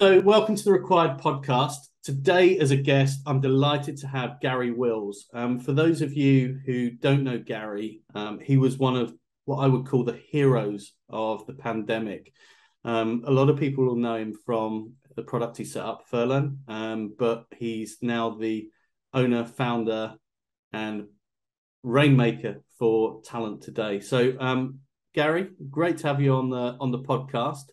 So, welcome to the RecWired Podcast. Today, as a guest, I'm delighted to have Gary Wills. For those of you who don't know Gary, he was one of what I would call the heroes of the pandemic. A lot of people will know him from the product he set up, FurLearn, but he's now the owner, founder, and rainmaker for Talent Today. So, Gary, great to have you on the podcast.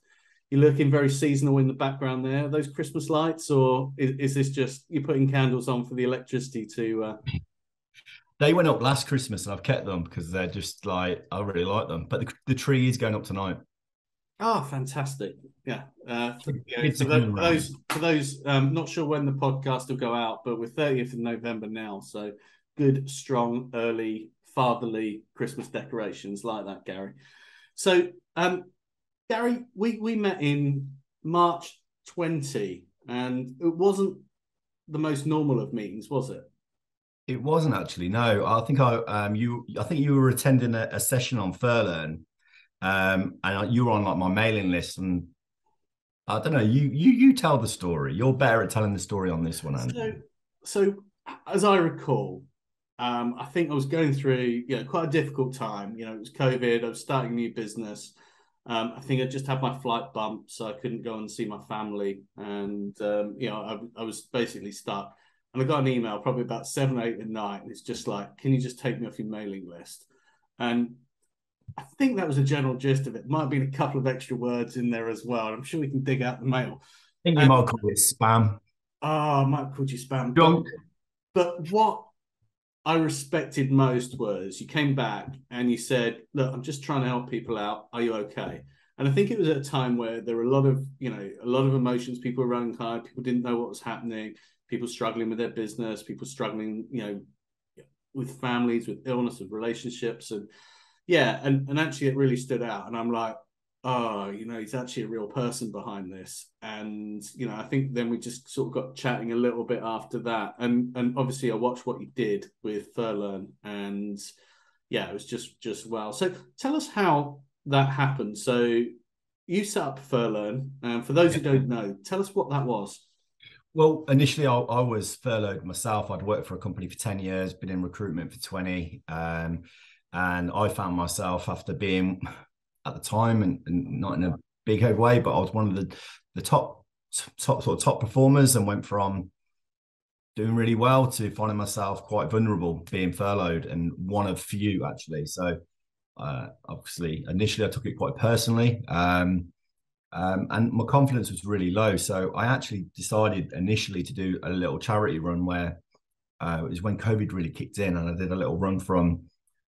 You're looking very seasonal in the background there. Are those Christmas lights, or is this just you're putting candles on for the electricity to? They went up last Christmas, and I've kept them because they're just like I really like them. But the tree is going up tonight. Oh, fantastic! Yeah, for those not sure when the podcast will go out, but we're 30th of November now, so good, strong, early fatherly Christmas decorations like that, Gary. So, Gary, we met in March 20, and it wasn't the most normal of meetings, was it? It wasn't actually. No, I think I think you were attending a session on FurLearn, and you were on like my mailing list, and I don't know. You tell the story. You're better at telling the story on this one, Andy. So as I recall, I think I was going through quite a difficult time. It was COVID. I was starting a new business. I think I just had my flight bumped, so I couldn't go and see my family, and I was basically stuck. And I got an email probably about 7, 8 at night, and it's just like, "Can you just take me off your mailing list?" And I think that was the general gist of it. Might have been a couple of extra words in there as well. I'm sure we can dig out the mail. I think you might call it spam. Oh, I might have called you spam. Junk. But what I respected most was you came back and you said, "Look, I'm just trying to help people out. Are you okay?" And I think it was at a time where there were a lot of emotions. People were running high. People didn't know what was happening. People struggling with their business. People struggling, with families, with illness, with relationships, and actually it really stood out. And I'm like, oh, he's actually a real person behind this. And, I think then we just sort of got chatting a little bit after that. And obviously I watched what you did with FurLearn, and yeah, it was just wow. So tell us how that happened. So you set up FurLearn, and for those who don't know, tell us what that was. Well, initially I was furloughed myself. I'd worked for a company for 10 years, been in recruitment for 20. And I found myself after being at the time, and not in a big head way, but I was one of the top performers, and went from doing really well to finding myself quite vulnerable, being furloughed, and one of few actually. So obviously, initially I took it quite personally, and my confidence was really low. So I actually decided initially to do a little charity run where it was when COVID really kicked in, and I did a little run from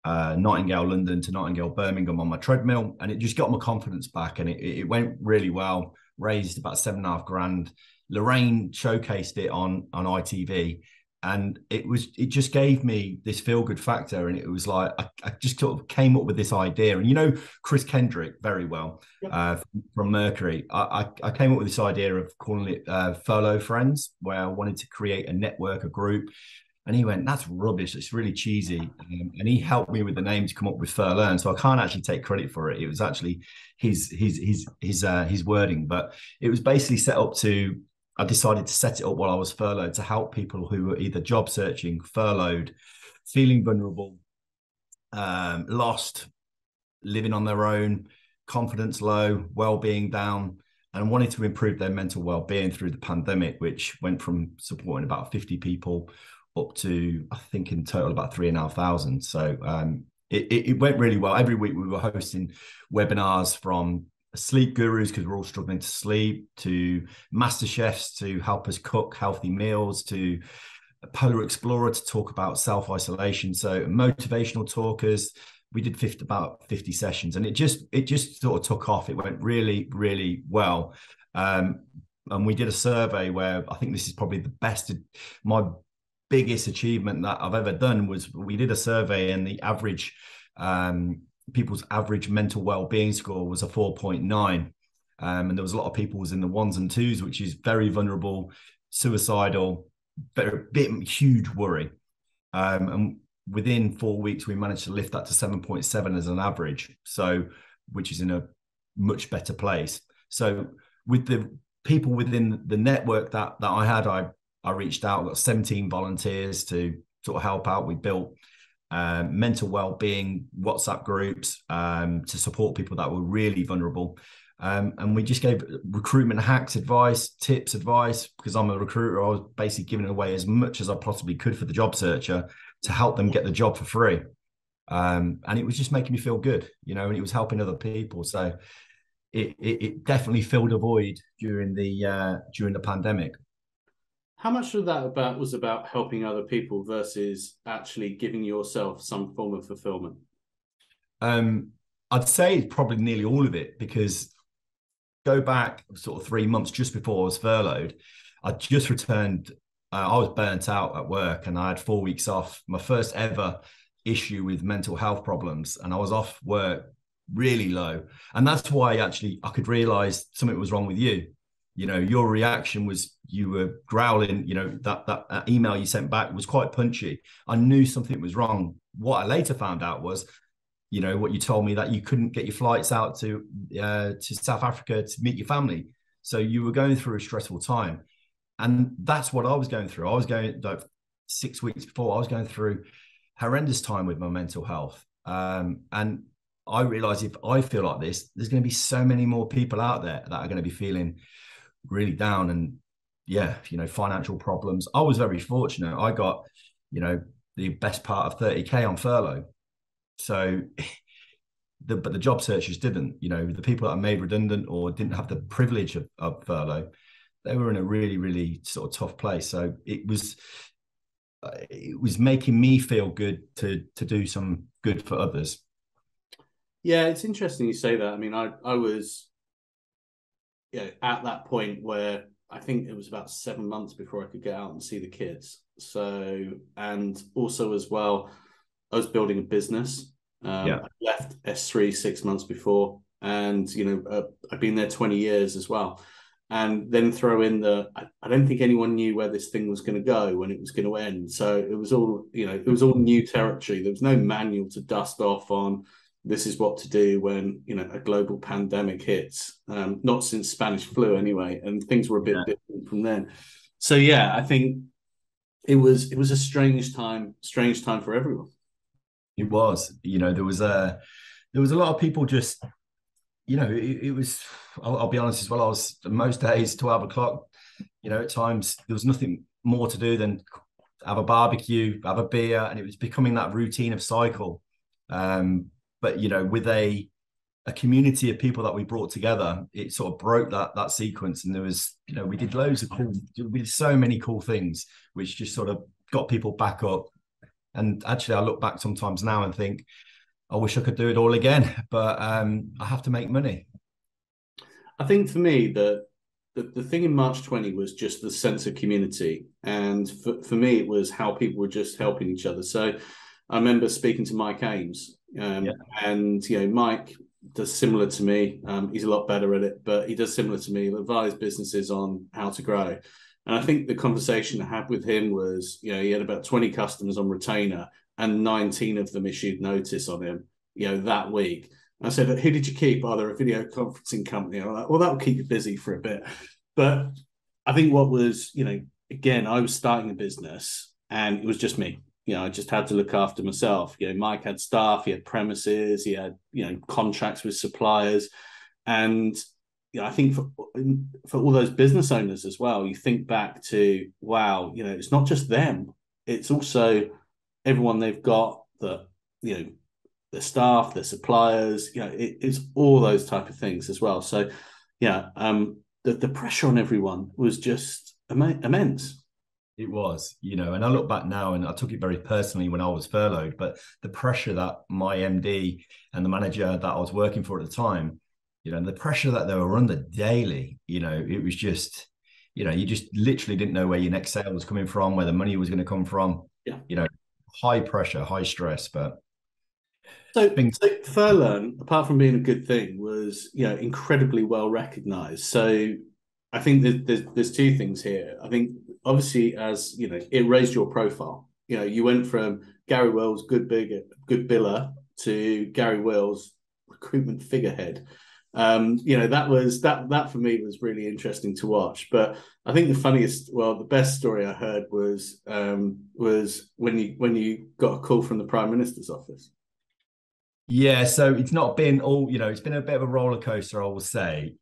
Nightingale, London to Nightingale, Birmingham on my treadmill, and it just got my confidence back, and it went really well. Raised about 7.5 grand. Lorraine showcased it on ITV, and it just gave me this feel good factor, and it was like I just sort of came up with this idea. And Chris Kendrick very well. Yep. From Mercury. I came up with this idea of calling it Furloughed Friends, where I wanted to create a network, a group. And he went, "That's rubbish. It's really cheesy." And he helped me with the name to come up with FurLearn. So I can't actually take credit for it. It was actually his wording, but it was basically set up to. I decided to set it up while I was furloughed to help people who were either job searching, furloughed, feeling vulnerable, lost, living on their own, confidence low, well-being down, and wanted to improve their mental well-being through the pandemic, which went from supporting about 50 people up to, I think, in total about 3,500. So it went really well. Every week we were hosting webinars from sleep gurus, because we're all struggling to sleep, to master chefs to help us cook healthy meals, to a polar explorer to talk about self-isolation. So motivational talkers. We did about 50 sessions, and it just sort of took off. It went really, really well. And we did a survey where I think this is probably my biggest achievement that I've ever done was we did a survey, and the average people's average mental well-being score was a 4.9, and there was a lot of people was in the 1s and 2s, which is very vulnerable, suicidal, huge worry. And within 4 weeks we managed to lift that to 7.7 as an average, so which is in a much better place. So with the people within the network that I had, I reached out, got 17 volunteers to sort of help out. We built mental well-being WhatsApp groups to support people that were really vulnerable. And we just gave recruitment hacks advice, tips advice, because I'm a recruiter. I was basically giving away as much as I possibly could for the job searcher to help them get the job for free. And it was just making me feel good, and it was helping other people. So it definitely filled a void during the pandemic. How much of that was about helping other people versus actually giving yourself some form of fulfillment? I'd say probably nearly all of it, because go back sort of 3 months just before I was furloughed, I just returned. I was burnt out at work and I had 4 weeks off, my first ever issue with mental health problems. And I was off work really low. And that's why actually I could realize something was wrong with you. Your reaction was you were growling, that email you sent back was quite punchy. I knew something was wrong. What I later found out was, what you told me, that you couldn't get your flights out to South Africa to meet your family. So you were going through a stressful time. And that's what I was going through. I was going, like 6 weeks before, I was going through horrendous time with my mental health. And I realized if I feel like this, there's going to be so many more people out there that are going to be feeling really down and financial problems. I was very fortunate. I got, the best part of 30K on furlough. So but the job searchers didn't, the people that are made redundant or didn't have the privilege of furlough, they were in a really, really sort of tough place. So it was making me feel good to do some good for others. Yeah, it's interesting you say that. I mean, I was at that point where I think it was about 7 months before I could get out and see the kids. So, and also as well, I was building a business. I left S3 6 months before, and I've been there 20 years as well. And then throw in I don't think anyone knew where this thing was going to go, when it was going to end. So it was all, it was all new territory. There was no manual to dust off on. This is what to do when a global pandemic hits. Not since Spanish flu anyway, and things were a bit different from then. So I think it was a strange time for everyone. It was, there was a lot of people just, it was, I'll be honest as well, I was most days 12 o'clock, at times there was nothing more to do than have a barbecue, have a beer, and it was becoming that routine of cycle. But, with a community of people that we brought together, it sort of broke that sequence. And there was, we did so many cool things, which just sort of got people back up. And actually, I look back sometimes now and think, I wish I could do it all again, but I have to make money. I think for me, the thing in March 20 was just the sense of community. And for me, it was how people were just helping each other. So I remember speaking to Mike Ames, and Mike does similar to me. He's a lot better at it, but he does similar to me. He advised businesses on how to grow. And I think the conversation I had with him was, he had about 20 customers on retainer, and 19 of them issued notice on him, that week. And I said, who did you keep? Oh, they're a video conferencing company. I'm like, well, that'll keep you busy for a bit. But I think what was, again, I was starting a business and it was just me. I just had to look after myself. Mike had staff, he had premises, he had, contracts with suppliers. And I think for all those business owners as well, you think back to, wow, it's not just them. It's also everyone they've got, their staff, their suppliers, it's all those type of things as well. So, the pressure on everyone was just immense. It was, and I look back now and I took it very personally when I was furloughed, but the pressure that my MD and the manager that I was working for at the time, the pressure that they were under daily, it was just, you just literally didn't know where your next sale was coming from, where the money was going to come from. High pressure, high stress. But so FurLearn, apart from being a good thing, was incredibly well recognized. So I think there's two things here. I think obviously, as it raised your profile. You went from Gary Wills, good biller, to Gary Wills, recruitment figurehead. That for me was really interesting to watch. But I think the best story I heard was when you got a call from the Prime Minister's office. Yeah, so it's not been all, it's been a bit of a roller coaster, I will say.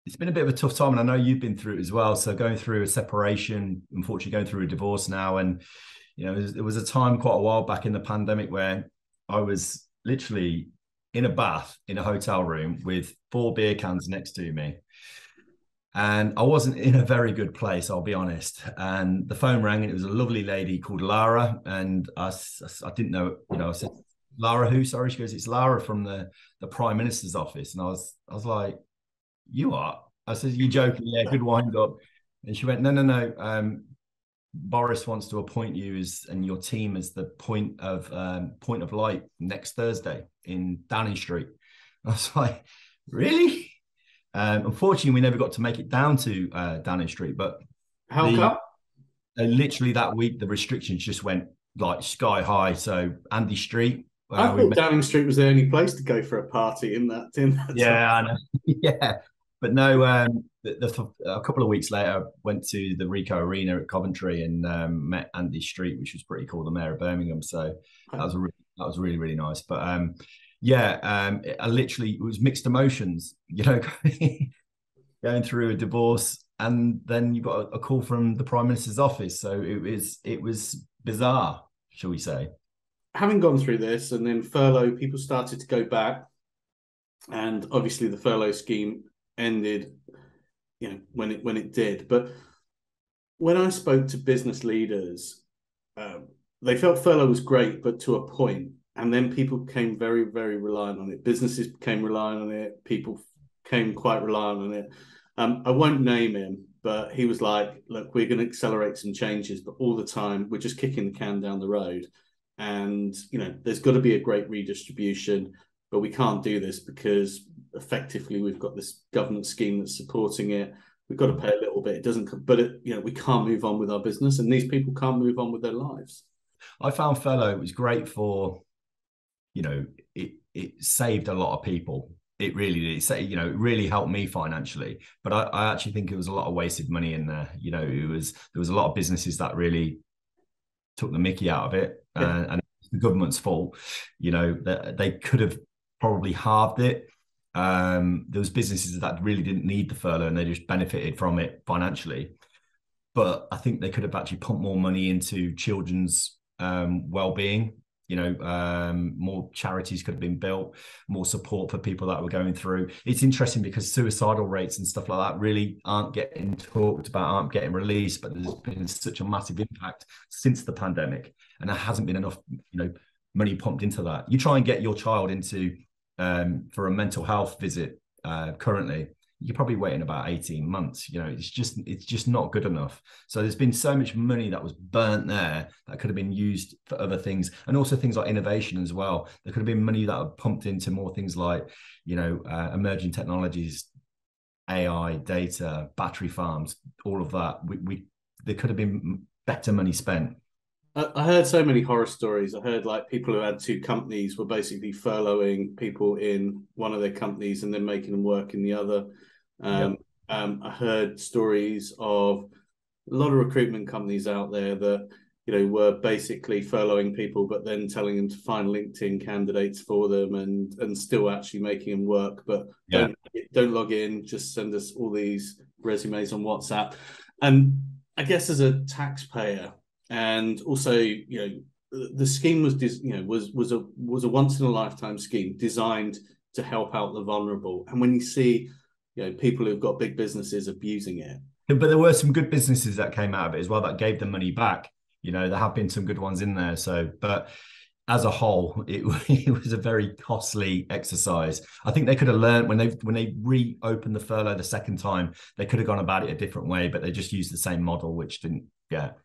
It's been a bit of a tough time, and I know you've been through it as well. So going through a separation, unfortunately going through a divorce now, and there was a time quite a while back in the pandemic where I was literally in a bath in a hotel room with 4 beer cans next to me. And I wasn't in a very good place, I'll be honest. And the phone rang, and it was a lovely lady called Lara. And I didn't know, I said, Lara who? Sorry. She goes, it's Lara from the Prime Minister's office. And I was like, you are? I said, you joking? Yeah, good wind up. And she went, no. Boris wants to appoint you and your team as the point of light next Thursday in Downing Street. I was like, really? Unfortunately, we never got to make it down to Downing Street. But how come? Literally that week, the restrictions just went like sky high. So Andy Street. I thought Downing Street was the only place to go for a party in that yeah, I know. Yeah. But no, a couple of weeks later, I went to the Ricoh Arena at Coventry and met Andy Street, which was pretty cool, the mayor of Birmingham. So that was really, really nice. But I literally, it was mixed emotions, going through a divorce, and then you got a call from the Prime Minister's office. So it was bizarre, shall we say. Having gone through this, and then furlough, people started to go back, and obviously the furlough scheme ended, when it did. But when I spoke to business leaders, they felt furlough was great, but to a point. And then people became very, very reliant on it. Businesses became reliant on it. People became quite reliant on it. I won't name him, but he was like, look, we're going to accelerate some changes, but all the time we're just kicking the can down the road. And, there's got to be a great redistribution, but we can't do this because effectively we've got this government scheme that's supporting it. We've got to pay a little bit. It doesn't, but we can't move on with our business, and these people can't move on with their lives. I found furlough was great for, it saved a lot of people. It really did. It really helped me financially, but I actually think it was a lot of wasted money in there. There was a lot of businesses that really took the mickey out of it, and it's the government's fault. They could have probably halved it. There was businesses that really didn't need the furlough, and they just benefited from it financially. But I think they could have actually pumped more money into children's well-being. More charities could have been built, more support for people that were going through. It's interesting because suicidal rates and stuff like that really aren't getting talked about, aren't getting released, but there's been such a massive impact since the pandemic, and there hasn't been enough, money pumped into that. You try and get your child into for a mental health visit currently, you're probably waiting about 18 months. It's just not good enough. So there's been so much money that was burnt there that could have been used for other things, and also things like innovation as well. There could have been money that were pumped into more things like, emerging technologies, AI, data, battery farms, all of that. There could have been better money spent. I heard so many horror stories. I heard like people who had 2 companies were basically furloughing people in one of their companies and then making them work in the other. I heard stories of a lot of recruitment companies out there that, were basically furloughing people, but then telling them to find LinkedIn candidates for them and still actually making them work. But don't log in, just send us all these resumes on WhatsApp. And I guess as a taxpayer, and also, the scheme was a once in a lifetime scheme designed to help out the vulnerable. And when you see, people who've got big businesses abusing it, but there were some good businesses that came out of it as well that gave them money back. There have been some good ones in there. So, but as a whole, it was a very costly exercise. I think they could have learned when they reopened the furlough the second time, they could have gone about it a different way, but they just used the same model, which didn't get.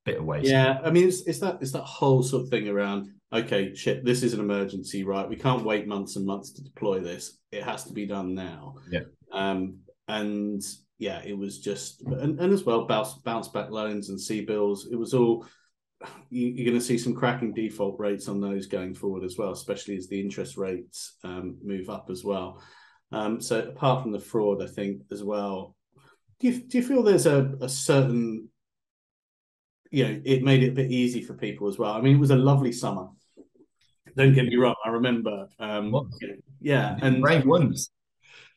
Bit of waste. Yeah, I mean, it's that whole sort of thing around, okay, shit, this is an emergency, right? We can't wait months and months to deploy this. It has to be done now. Yeah. And yeah, it was just, and as well, bounce back loans and C-bills. It was all you're going to see some cracking default rates on those going forward as well, especially as the interest rates move up as well. So apart from the fraud, I think as well, do you feel there's a certain, it made it a bit easy for people as well? I mean, it was a lovely summer. Don't get me wrong. I remember, yeah, and brave ones.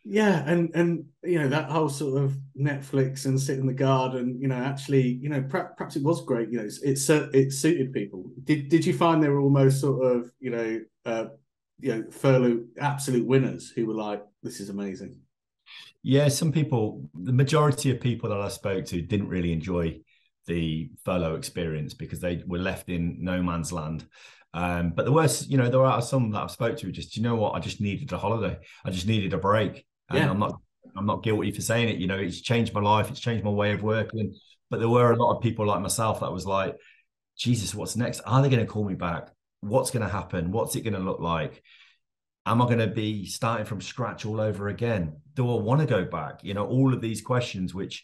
yeah, and that whole sort of Netflix and sit in the garden, actually, perhaps it was great. It suited people. Did you find they were almost sort of furlough absolute winners who were like, this is amazing? Yeah, some people, the majority of people that I spoke to didn't really enjoy the furlough experience because they were left in no man's land. But there was, there are some that I've spoke to who just, I just needed a holiday. I just needed a break. And yeah. I'm not guilty for saying it. It's changed my life. It's changed my way of working. But there were a lot of people like myself that was like, Jesus, what's next? Are they going to call me back? What's going to happen? What's it going to look like? Am I going to be starting from scratch all over again? Do I want to go back? All of these questions, which,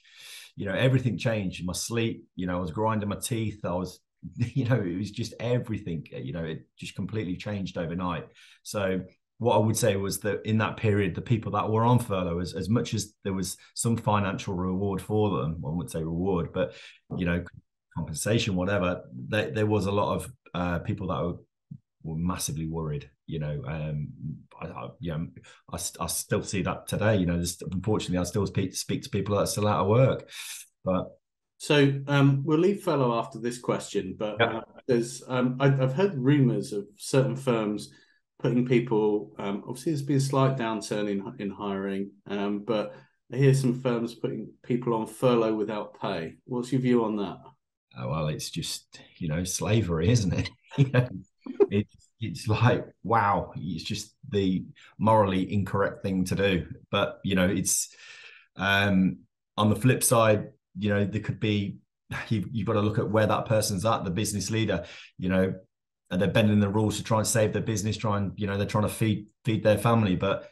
everything changed. My sleep, I was grinding my teeth. I was, it was just everything, it just completely changed overnight. So what I would say was that in that period, the people that were on furlough, as much as there was some financial reward for them, I wouldn't say reward, but, compensation, whatever, there was a lot of people that were massively worried. I still see that today. Unfortunately, I still speak to people that are still out of work. But so we'll leave furlough after this question. But yeah. there's I've heard rumours of certain firms putting people. Obviously, there's been a slight downturn in hiring, but I hear some firms putting people on furlough without pay. What's your view on that? Well, it's just slavery, isn't it? It's like, wow, it's just the morally incorrect thing to do. But it's on the flip side, there could be, you've got to look at where that person's at, the business leader, and they're bending the rules to try and save their business, they're trying to feed their family, but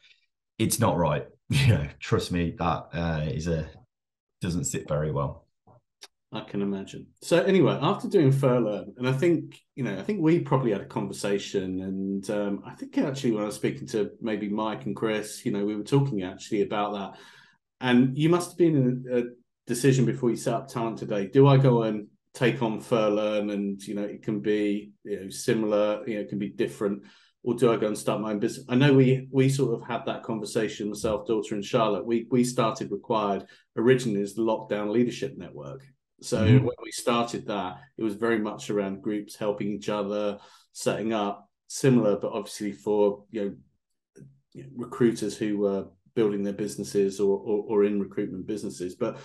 it's not right. Trust me, that doesn't sit very well. I can imagine. So anyway, after doing furlough, and I think we probably had a conversation, and I think actually when I was speaking to maybe Mike and Chris, we were talking actually about that, and you must have been in a decision before you set up Talent Today. Do I go and take on furLearn, and it can be similar, it can be different, or do I go and start my own business? I know we sort of had that conversation, myself, daughter, and Charlotte. We started RecWired originally as the Lockdown Leadership Network. So when we started that, it was very much around groups helping each other, setting up similar, but obviously for recruiters who were building their businesses or in recruitment businesses. But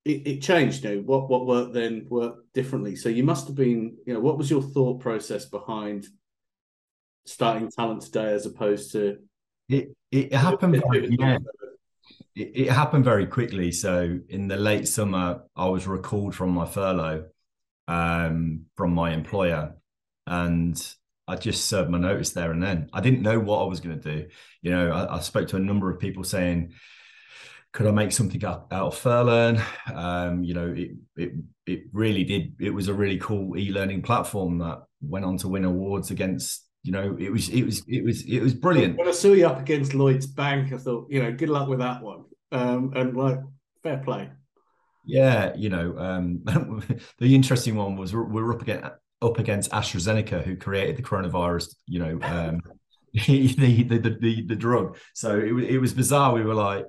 it changed. What worked then worked differently. So you must have been, what was your thought process behind starting Talent Today as opposed to it happened? It happened very quickly. So in the late summer, I was recalled from my furlough from my employer, and I just served my notice there and then. I didn't know what I was going to do. I spoke to a number of people saying, could I make something out of FurLearn? It really did. It was a really cool e-learning platform that went on to win awards against. It was brilliant. When I saw you up against Lloyd's Bank, I thought, good luck with that one. And like, fair play. Yeah, the interesting one was we're up against AstraZeneca, who created the coronavirus. The drug. So it was bizarre. We were like,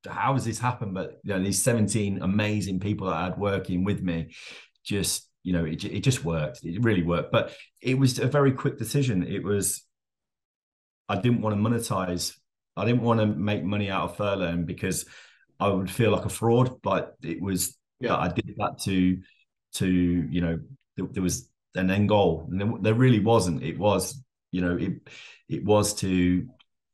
how has this happened? But these 17 amazing people that I had working with me, just it just worked. It really worked. But it was a very quick decision. I didn't want to monetize. I didn't want to make money out of FurLearn because I would feel like a fraud. But it was that I did that to there was an end goal, and there really wasn't. It was it was to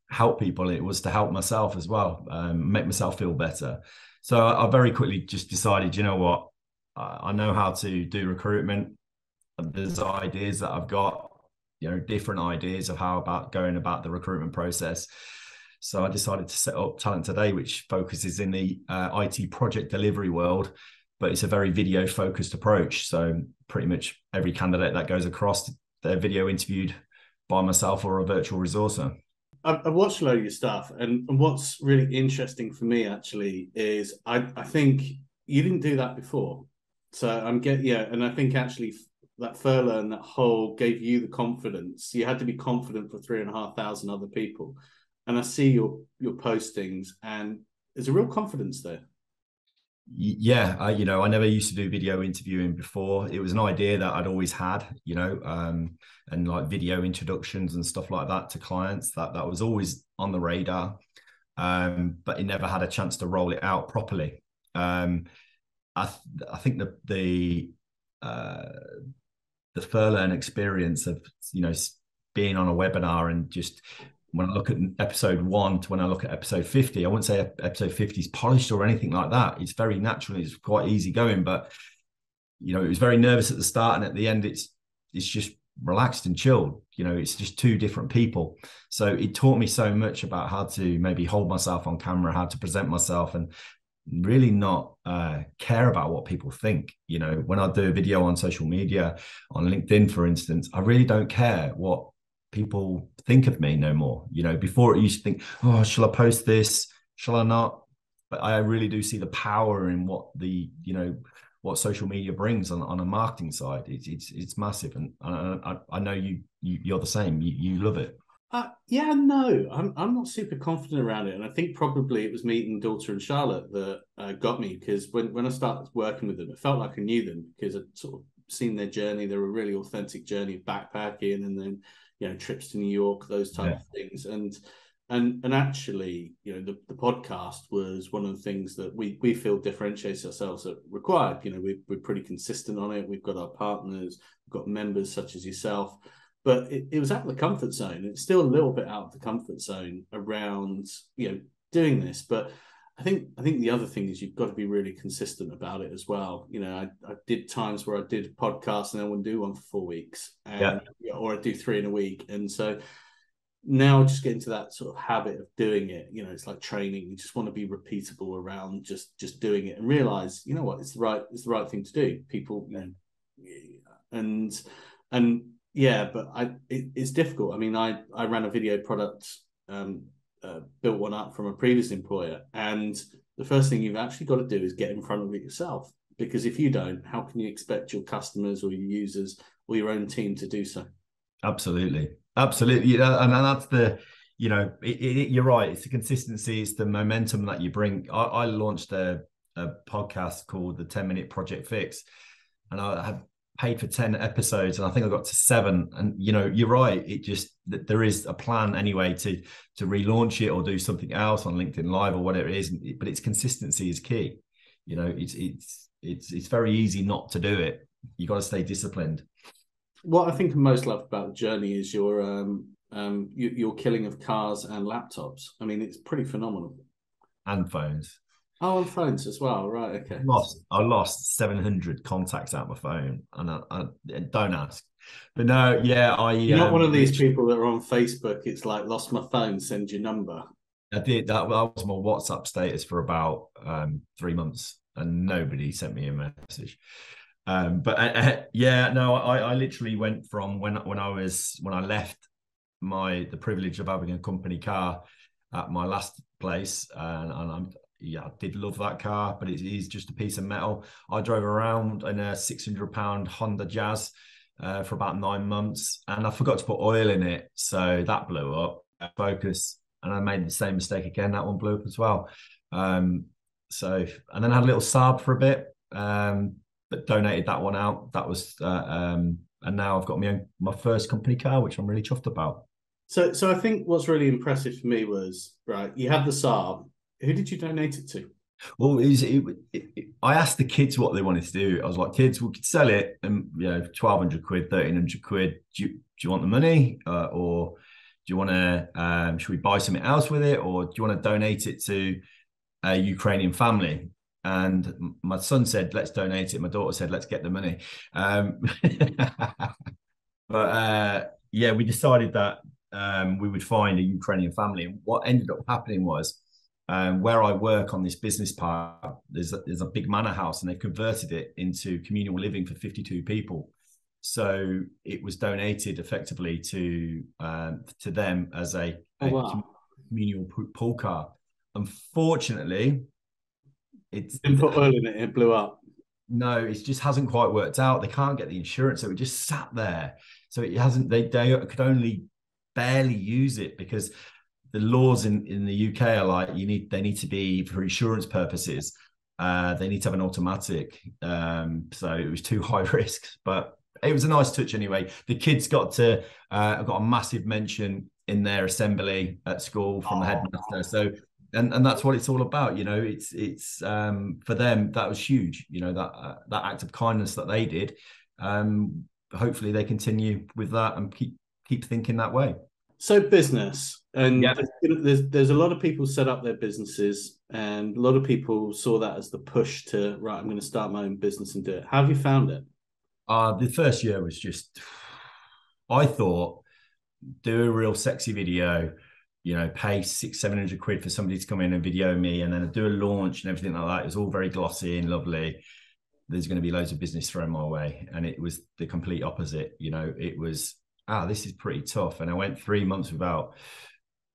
help people. It was to help myself as well, make myself feel better. So I very quickly just decided, what, I know how to do recruitment. There's ideas that I've got, different ideas of how about going about the recruitment process. So I decided to set up Talent Today, which focuses in the IT project delivery world. but it's a very video focused approach. So pretty much every candidate that goes across, they're video interviewed by myself or a virtual resourcer. I've watched a lot of your stuff, and what's really interesting for me actually is I think you didn't do that before. So and I think actually that FurLearn, that whole gave you the confidence. You had to be confident for 3,500 other people. And I see your postings, and there's a real confidence there. Yeah, I never used to do video interviewing before. It was an idea that I'd always had, and like video introductions and stuff like that to clients. That was always on the radar, but it never had a chance to roll it out properly. I think the FurLearn experience of being on a webinar, and just when I look at episode 1 to when I look at episode 50, I wouldn't say episode 50 is polished or anything like that. It's very natural. It's quite easy going, but it was very nervous at the start, and at the end, it's just relaxed and chilled. It's just two different people. So it taught me so much about how to maybe hold myself on camera, how to present myself, and really not care about what people think. When I do a video on social media, on LinkedIn, for instance, I really don't care what people think of me no more. Before it used to think, oh, shall I post this? Shall I not? But I really do see the power in what what social media brings on a marketing side. It's massive, and I know you're the same. You love it. No, I'm not super confident around it, and I think probably it was meeting Daughter and Charlotte that got me, because when I started working with them, it felt like I knew them, because I'd sort of seen their journey. They were a really authentic journey of backpacking, and then trips to New York, those type of things, and actually the podcast was one of the things that we feel differentiates ourselves at RecWired. We're pretty consistent on it. We've got our partners, we've got members such as yourself. But it was out of the comfort zone. It's still a little bit out of the comfort zone around, doing this. But I think the other thing is you've got to be really consistent about it as well. I did times where I did a podcast and I wouldn't do one for 4 weeks, or I'd do 3 in a week. And so now just getting to that sort of habit of doing it, it's like training. You just want to be repeatable around just doing it, and realize, it's the right thing to do. People, but it's difficult. I mean, I ran a video product, built one up from a previous employer, and the first thing you've actually got to do is get in front of it yourself, because if you don't, how can you expect your customers or your users or your own team to do so? Absolutely. And that's the, you're right. It's the consistency, it's the momentum that you bring. I launched a podcast called the 10-Minute Project Fix, and I had paid for 10 episodes, and I think I got to 7. And you're right, it just, there is a plan anyway to relaunch it or do something else on LinkedIn Live or whatever it is, but its consistency is key. It's very easy not to do it. You got to stay disciplined. What I think I most love about the journey is your killing of cars and laptops. I mean, it's pretty phenomenal. And phones. Oh, and phones as well, right? Okay. I lost 700 contacts out my phone, and I don't ask. But no, you're not one of these people that are on Facebook. It's like, lost my phone, send your number. I did that. That was my WhatsApp status for about 3 months, and nobody sent me a message. I literally went from when I left the privilege of having a company car at my last place, and I did love that car, but it is just a piece of metal. I drove around in a £600 Honda Jazz for about 9 months, and I forgot to put oil in it, so that blew up. Focus, and I made the same mistake again. That one blew up as well. And then I had a little Saab for a bit, but donated that one out. That was, and now I've got my first company car, which I'm really chuffed about. So I think what's really impressive for me was, right, you had the Saab. Who did you donate it to? Well, I asked the kids what they wanted to do. I was like, kids, we could sell it, and 1,200 quid, 1,300 quid. Do you want the money, or do you want to? Should we buy something else with it, or do you want to donate it to a Ukrainian family? And my son said, let's donate it. My daughter said, let's get the money. We decided that we would find a Ukrainian family. And what ended up happening was, where I work on this business park, there's a big manor house, and they've converted it into communal living for 52 people. So it was donated effectively to them as a communal pool car. Unfortunately, it's didn't put oil in it, it blew up. No, it just hasn't quite worked out. They can't get the insurance, so it just sat there. So it hasn't. They could only barely use it because the laws in the UK are like they need to be for insurance purposes. They need to have an automatic. So it was too high risk, but it was a nice touch anyway. The kids got a massive mention in their assembly at school from the headmaster. So and that's what it's all about. It's for them, that was huge. That act of kindness that they did. Hopefully they continue with that and keep thinking that way. So business, and there's a lot of people set up their businesses, and a lot of people saw that as the push to, right, I'm going to start my own business and do it. How have you found it? The first year was just, I thought, do a real sexy video, pay 600-700 quid for somebody to come in and video me, and then do a launch and everything like that. It was all very glossy and lovely. There's going to be loads of business thrown my way. And it was the complete opposite. It was, this is pretty tough. And I went 3 months without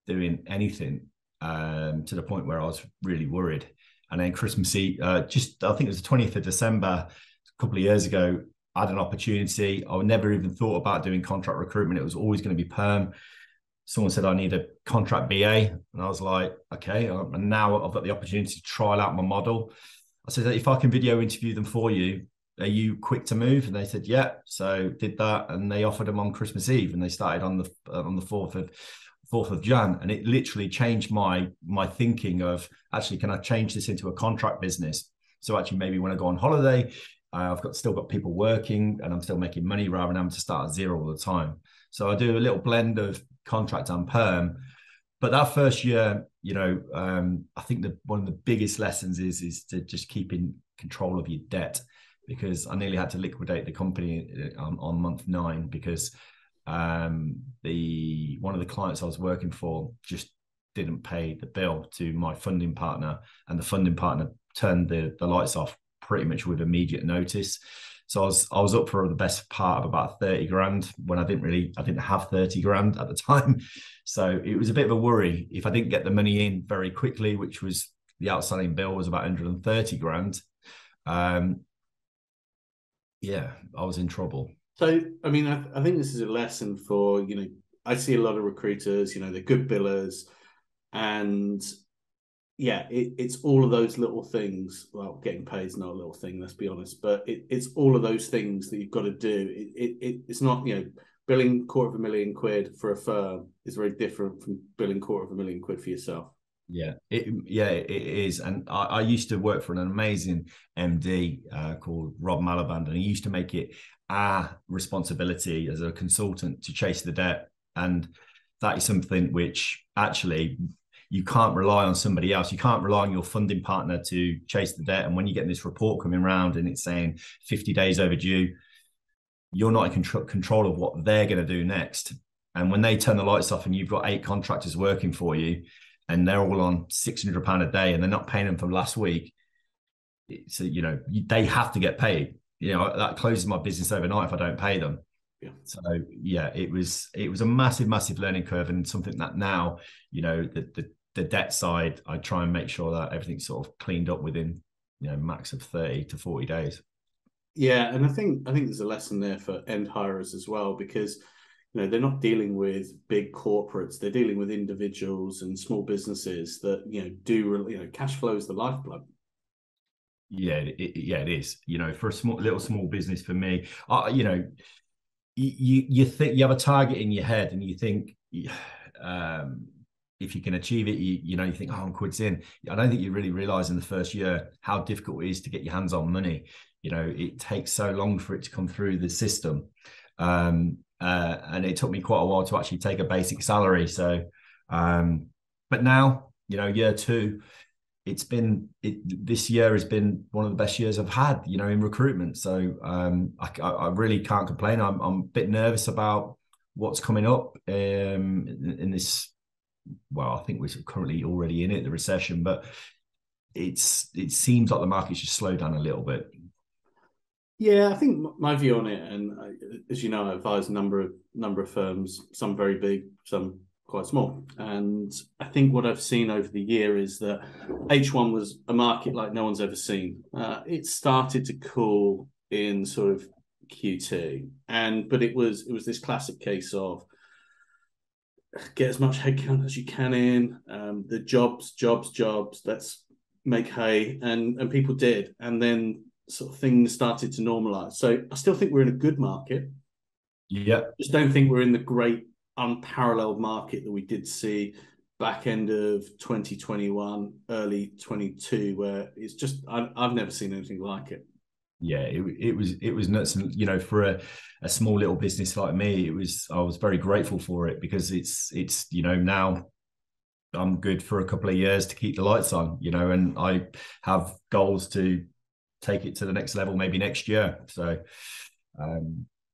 doing anything, to the point where I was really worried. And then Christmas Eve, I think it was the 20th of December, a couple of years ago, I had an opportunity. I never even thought about doing contract recruitment. It was always going to be perm. Someone said, I need a contract BA. And I was like, okay. And now I've got the opportunity to trial out my model. I said, if I can video interview them for you, are you quick to move? And they said, yeah. So did that. And they offered them on Christmas Eve, and they started on the 4th of Jan. And it literally changed my thinking of, actually, can I change this into a contract business? So actually, maybe when I go on holiday, I've still got people working and I'm still making money rather than having to start at zero all the time. So I do a little blend of contract and perm. But that first year, I think one of the biggest lessons is to just keep in control of your debt, because I nearly had to liquidate the company on month 9 because one of the clients I was working for just didn't pay the bill to my funding partner, and the funding partner turned the lights off pretty much with immediate notice. So I was up for the best part of about 30 grand when I didn't have 30 grand at the time. So it was a bit of a worry if I didn't get the money in very quickly, which was the outstanding bill was about 130 grand. I was in trouble. So, I mean, I think this is a lesson for, I see a lot of recruiters, they're good billers, and it's all of those little things. Well, getting paid is not a little thing, let's be honest, but it's all of those things that you've got to do. It's not, billing £250,000 for a firm is very different from billing £250,000 for yourself. Yeah, it is. And I used to work for an amazing MD called Rob Malaband, and he used to make it our responsibility as a consultant to chase the debt. And that is something which actually you can't rely on somebody else. You can't rely on your funding partner to chase the debt. And when you get this report coming around and it's saying 50 days overdue, you're not in control of what they're going to do next. And when they turn the lights off and you've got 8 contractors working for you and they're all on £600 a day and they're not paying them from last week, so, they have to get paid. That closes my business overnight if I don't pay them. Yeah. So it was a massive, massive learning curve, and something that now, the debt side, I try and make sure that everything's sort of cleaned up within, max of 30 to 40 days. Yeah. And I think there's a lesson there for end hirers as well, because, they're not dealing with big corporates. They're dealing with individuals and small businesses that, cash flow is the lifeblood. Yeah, it is. For a small business, for me, you think you have a target in your head, and you think, if you can achieve it, you think, I'm quits in. I don't think you really realize in the first year how difficult it is to get your hands on money. It takes so long for it to come through the system. And it took me quite a while to actually take a basic salary. So, but now, year 2, this year has been one of the best years I've had, in recruitment. So I really can't complain. I'm a bit nervous about what's coming up in this. Well, I think we're currently already in it, the recession, but it seems like the market's just slowed down a little bit. Yeah, I think my view on it, and as you know, I advise a number of firms, some very big, some quite small. And I think what I've seen over the year is that H1 was a market like no one's ever seen. It started to cool in sort of Q2, but it was this classic case of get as much headcount as you can in, the jobs. Let's make hay, and people did, and then sort of things started to normalize. So I still think we're in a good market. Yeah, Just don't think we're in the great unparalleled market that we did see back end of 2021, early 22, where it's just I've never seen anything like it. Yeah, it was nuts. And, you know, for a small little business like me, I was very grateful for it, because it's, you know, now I'm good for a couple of years to keep the lights on, you know, and I have goals to take it to the next level, maybe next year. So,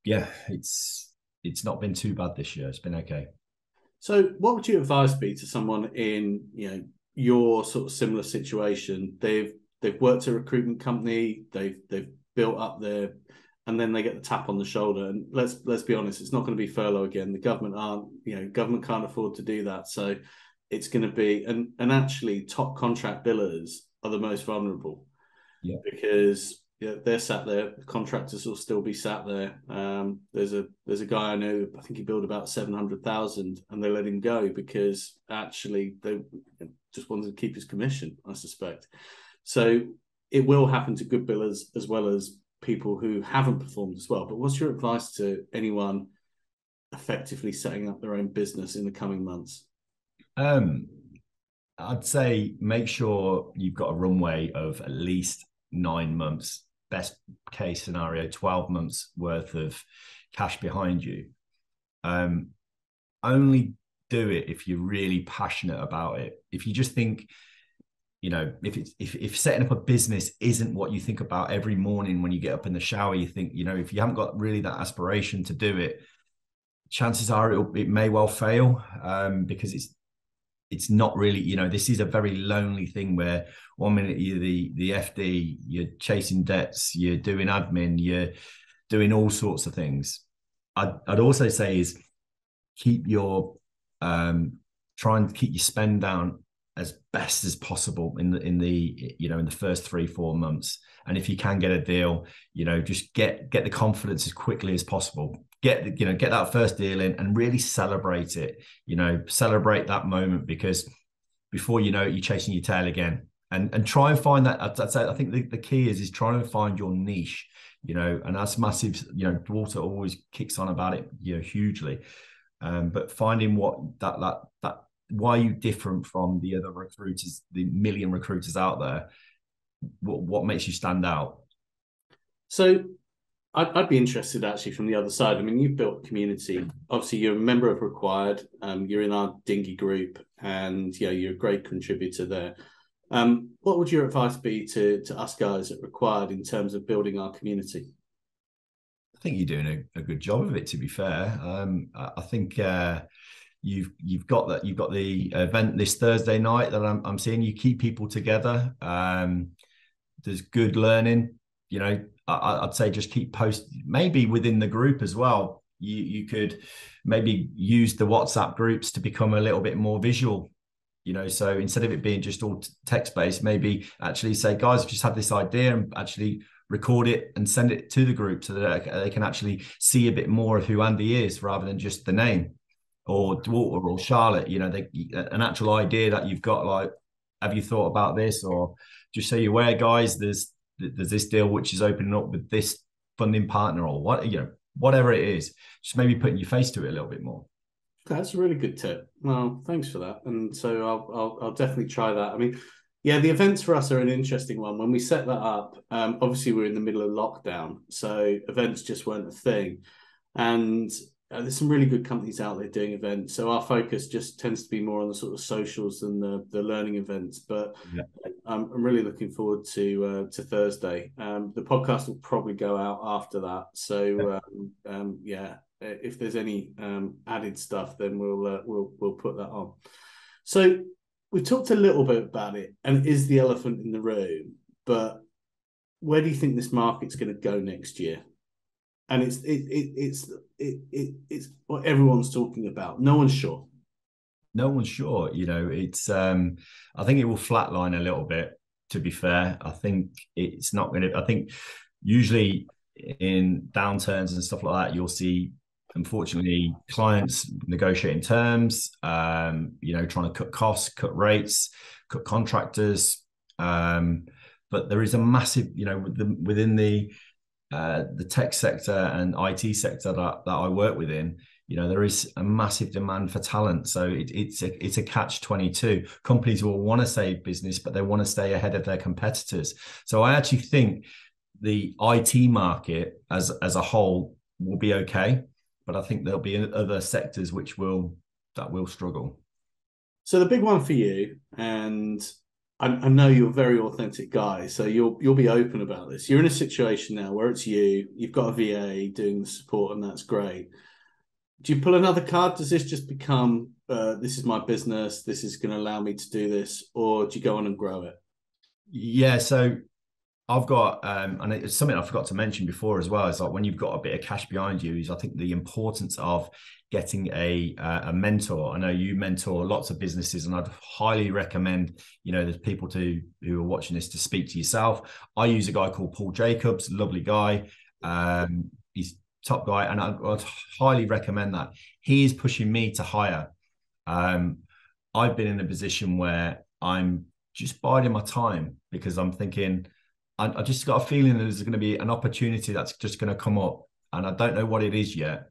yeah, it's not been too bad this year. It's been okay. So what would your advice be to someone in, you know, your sort of similar situation? They've worked a recruitment company, they've built up their, and then they get the tap on the shoulder. And let's be honest, it's not going to be furlough again. The government can't afford to do that. So it's going to be, and actually top contract billers are the most vulnerable. Yeah. Because they're sat there, the contractors will still be sat there. There's a guy I know, I think he billed about 700,000, and they let him go because actually they just wanted to keep his commission, I suspect. So it will happen to good billers as well as people who haven't performed as well. But what's your advice to anyone effectively setting up their own business in the coming months? I'd say make sure you've got a runway of at least 9 months, best case scenario, 12 months worth of cash behind you. Only do it if you're really passionate about it. If you just think, you know, if setting up a business isn't what you think about every morning when you get up in the shower, you think, you know, if you haven't got really that aspiration to do it, chances are it may well fail, because it's not really, you know, this is a very lonely thing where 1 minute you're the FD, you're chasing debts, you're doing admin, you're doing all sorts of things. I'd also say is keep your try and keep your spend down as best as possible in the first 3-4 months. And if you can get a deal, you know, just get the confidence as quickly as possible. Get that first deal in and really celebrate it. You know, celebrate that moment, because before you know it, you're chasing your tail again. And try and find that. I'd say I think the key is trying to find your niche. You know, and that's massive. You know, Walter always kicks on about it, you know, hugely. But finding what that why are you different from the other recruiters, the million recruiters out there? What makes you stand out? So I'd be interested actually from the other side. I mean, you've built community. Obviously, you're a member of RecWired. You're in our Dingy group, and you're a great contributor there. What would your advice be to us guys at RecWired in terms of building our community? I think you're doing a good job of it, to be fair. I think you've got the event this Thursday night that I'm seeing. You keep people together. There's good learning. You know, I'd say just keep posting, maybe within the group as well. You could maybe use the WhatsApp groups to become a little bit more visual. You know, so instead of it being just all text-based, maybe actually say, guys, I've just had this idea, and actually record it and send it to the group so that they can actually see a bit more of who Andy is rather than just the name, or Walter or Charlotte. You know, an actual idea that you've got, like, have you thought about this? Or just so you're aware, guys, there's this deal which is opening up with this funding partner, or what, you know, whatever it is, just maybe putting your face to it a little bit more. That's a really good tip. Well, thanks for that. And so I'll definitely try that. I mean, yeah, the events for us are an interesting one. When we set that up, obviously we're in the middle of lockdown, so events just weren't a thing. And there's some really good companies out there doing events. So our focus just tends to be more on the sort of socials than the learning events. But yeah. I'm really looking forward to Thursday. The podcast will probably go out after that. So if there's any added stuff, then we'll put that on. So we've talked a little bit about it, and it is the elephant in the room. But where do you think this market's going to go next year? And it's what everyone's talking about. No one's sure. No one's sure. It's I think it will flatline a little bit. To be fair, I think it's not going to. I think usually in downturns and stuff like that, you'll see, unfortunately, clients negotiating terms, trying to cut costs, cut rates, cut contractors. But there is a massive, within the tech sector and IT sector that I work within, there is a massive demand for talent. So it's a catch-22. Companies will want to save business, but they want to stay ahead of their competitors. So I actually think the IT market as a whole will be okay, but I think there'll be other sectors that will struggle. So the big one for you, and I know you're a very authentic guy, so you'll be open about this. You're in a situation now where it's you've got a VA doing the support, and that's great. Do you pull another card? Does this just become, this is my business, this is going to allow me to do this, or do you go on and grow it? Yeah, so I've got, and it's something I forgot to mention before as well, is like when you've got a bit of cash behind you, is I think the importance of getting a mentor. I know you mentor lots of businesses, and I'd highly recommend, there's people who are watching this to speak to yourself. I use a guy called Paul Jacobs, lovely guy. He's top guy, and I'd highly recommend that. He is pushing me to hire. I've been in a position where I'm just biding my time because I'm thinking, I just got a feeling that there's going to be an opportunity that's just going to come up, and I don't know what it is yet,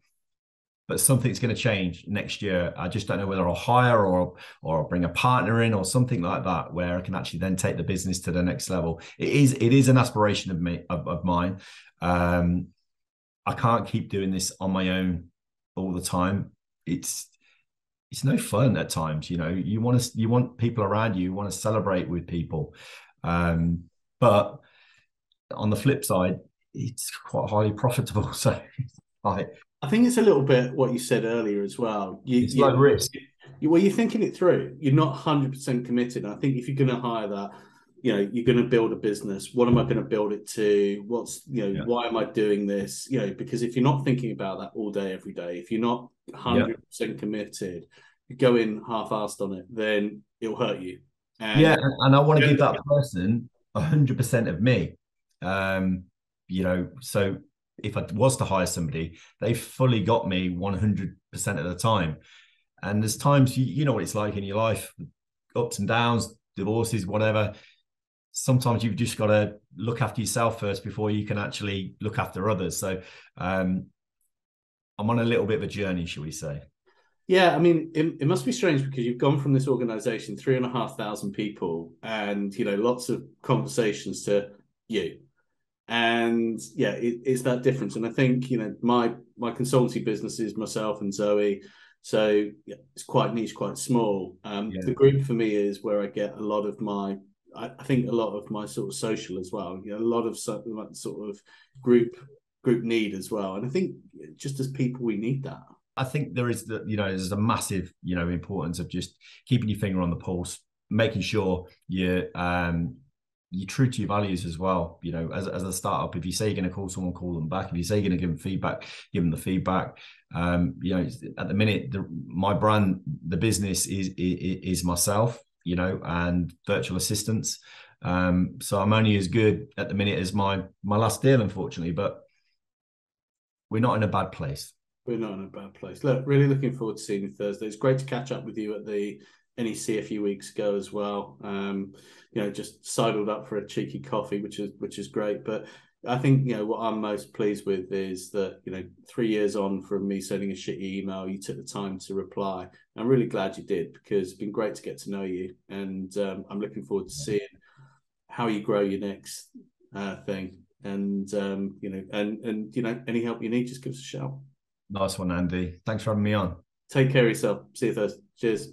but something's going to change next year. I just don't know whether I'll hire or bring a partner in or something like that, where I can actually then take the business to the next level. It is an aspiration of mine. I can't keep doing this on my own all the time. It's no fun at times. You want people around you. You want to celebrate with people, but on the flip side, it's quite highly profitable. So I think it's a little bit what you said earlier as well. It's low risk. You're thinking it through. You're not 100% committed. I think if you're going to hire that, you're going to build a business. What am I going to build it to? Why am I doing this? Because if you're not thinking about that all day, every day, if you're not 100% committed, you go in half-assed on it, then it'll hurt you. And I want to give that person 100% of me. So if I was to hire somebody, they fully got me 100% of the time. And there's times, you know what it's like in your life, ups and downs, divorces, whatever. Sometimes you've just got to look after yourself first before you can actually look after others. So I'm on a little bit of a journey, shall we say. Yeah, I mean, it must be strange because you've gone from this organization, 3,500 people, and, lots of conversations to you. And yeah, it's that difference. And I think, my consultancy business is myself and Zoe. So yeah, it's quite niche, quite small. The group for me is where I get a lot of my, I think a lot of my sort of social as well. A lot of sort of group need as well. And I think just as people, we need that. I think there's a massive, importance of just keeping your finger on the pulse, making sure you're true to your values as well. As a startup, if you say you're going to call someone, call them back. If you say you're going to give them feedback, give them the feedback. At the minute, my brand, the business is myself, and virtual assistants. So I'm only as good at the minute as my last deal, unfortunately, but we're not in a bad place. We're not in a bad place. Look, really looking forward to seeing you Thursday. It's great to catch up with you at the NEC a few weeks ago as well. Just sidled up for a cheeky coffee, which is great. But I think, what I'm most pleased with is that, 3 years on from me sending a shitty email, you took the time to reply. I'm really glad you did, because it's been great to get to know you. And I'm looking forward to seeing how you grow your next thing. And, any help you need, just give us a shout. Nice one, Andy. Thanks for having me on. Take care of yourself. See you Thursday. Cheers.